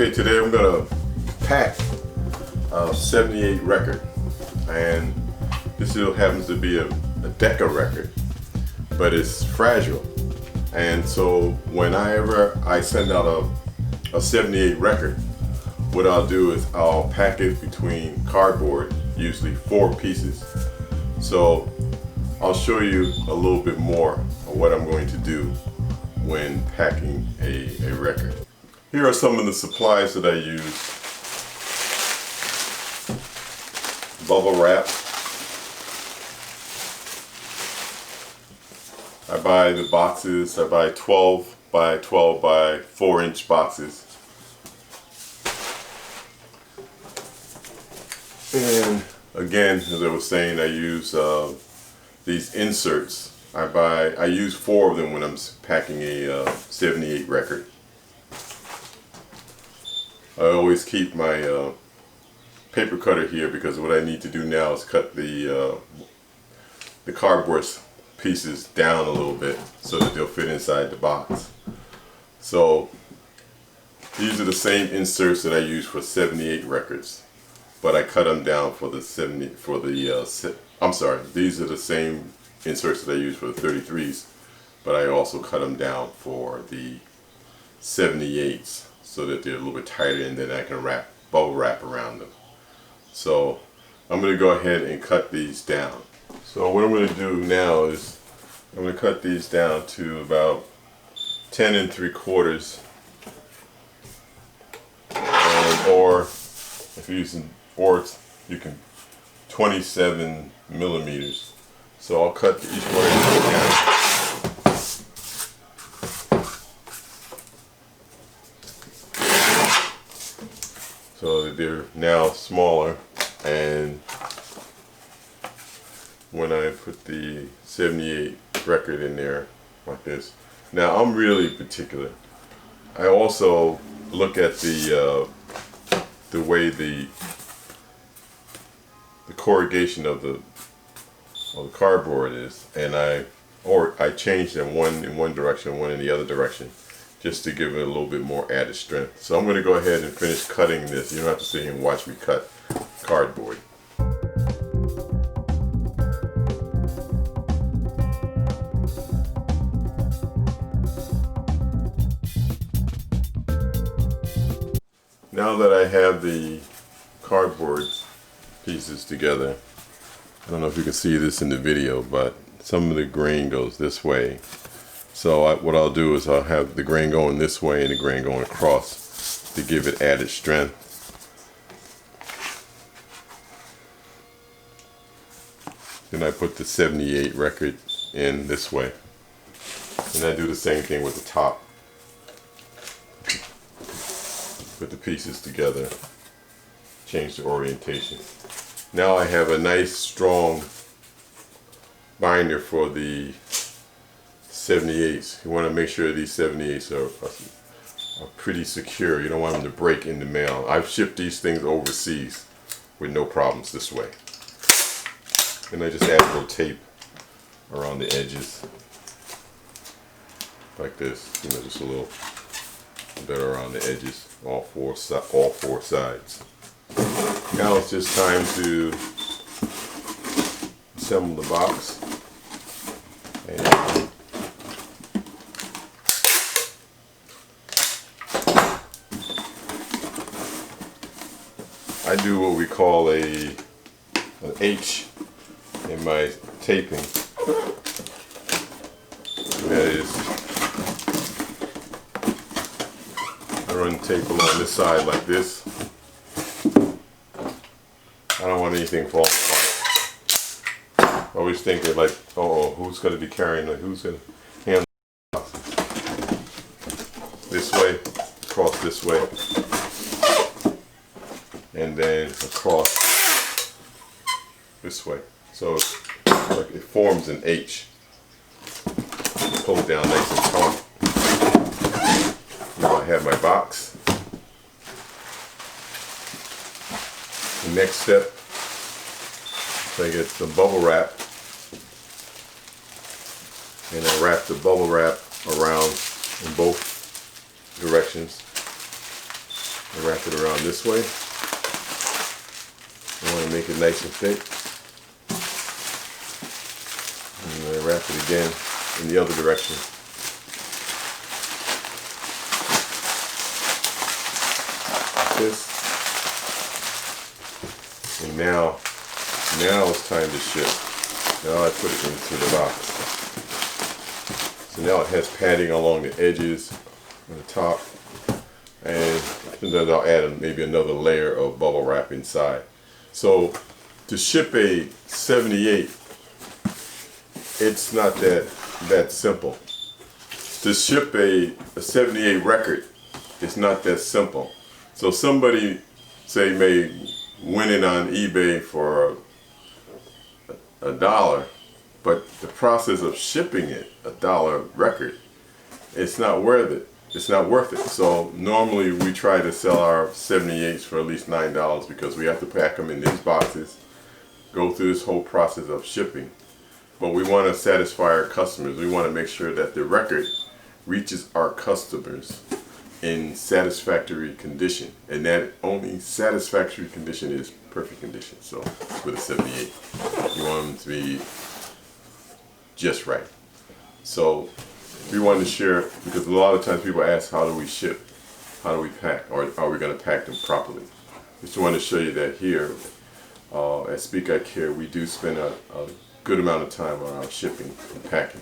Okay, today I'm gonna pack a 78 record, and this still happens to be a Decca record, but it's fragile. And so whenever I send out a 78 record, what I'll do is I'll pack it between cardboard, usually 4 pieces. So I'll show you a little bit more of what I'm going to do when packing a record. Here are some of the supplies that I use. Bubble wrap. I buy the boxes. I buy 12 by 12 by 4-inch boxes. And again, as I was saying, I use these inserts. I use 4 of them when I'm packing a 78 record. I always keep my paper cutter here because what I need to do now is cut the cardboard pieces down a little bit so that they'll fit inside the box. So these are the same inserts that I use for 78 records, but I cut them down for the 70 for the I'm sorry, these are the same inserts that I use for the 33s, but I also cut them down for the 78s so that they're a little bit tighter, and then I can bubble wrap around them. So I'm going to go ahead and cut these down. So what I'm going to do now is I'm going to cut these down to about 10 3/4, or if you're using boards, you can 27 millimeters. So I'll cut each one of these down. So that they're now smaller, and when I put the 78 record in there like this. Now I'm really particular. I also look at the way the corrugation of the cardboard is, and I change them, one in one direction, one in the other direction, just to give it a little bit more added strength. So I'm going to go ahead and finish cutting this. You don't have to sit here and watch me cut cardboard. Now that I have the cardboard pieces together, I don't know if you can see this in the video, but some of the grain goes this way. So what I'll do is I'll have the grain going this way and the grain going across to give it added strength. Then I put the 78 record in this way. And I do the same thing with the top. Put the pieces together, change the orientation. Now I have a nice strong binder for the 78s. You want to make sure these 78s are pretty secure. You don't want them to break in the mail. I've shipped these things overseas with no problems this way. And I just add a little tape around the edges like this. You know, just a little bit around the edges, all four sides. Now it's just time to assemble the box. And I do what we call an H in my taping. That is, I run tape along this side like this. I don't want anything falling apart. I always think that, like, oh, who's going to be carrying it? Who's going to handle it? This way, across this way, and then across this way. So like it forms an H. Pull it down nice and taut. Now I have my box. The next step, I get some bubble wrap, and I wrap the bubble wrap around in both directions. I wrap it around this way. I want to make it nice and thick. And I wrap it again in the other direction. Like this. And now it's time to ship. Now I put it into the box. So now it has padding along the edges and the top. And then I'll add maybe another layer of bubble wrap inside. So to ship a 78, it's not that simple. To ship a 78 record, it's not that simple. So somebody, say, may win it on eBay for $1, but the process of shipping it, $1 record, it's not worth it. It's not worth it. So normally we try to sell our 78s for at least $9 because we have to pack them in these boxes, go through this whole process of shipping. But we want to satisfy our customers. We want to make sure that the record reaches our customers in satisfactory condition, and that only satisfactory condition is perfect condition. So with a 78, you want them to be just right. So we wanted to share, because a lot of times people ask, how do we ship? How do we pack? Or are we going to pack them properly? Just wanted to show you that here at Speak I Care, we do spend a good amount of time on our shipping and packing.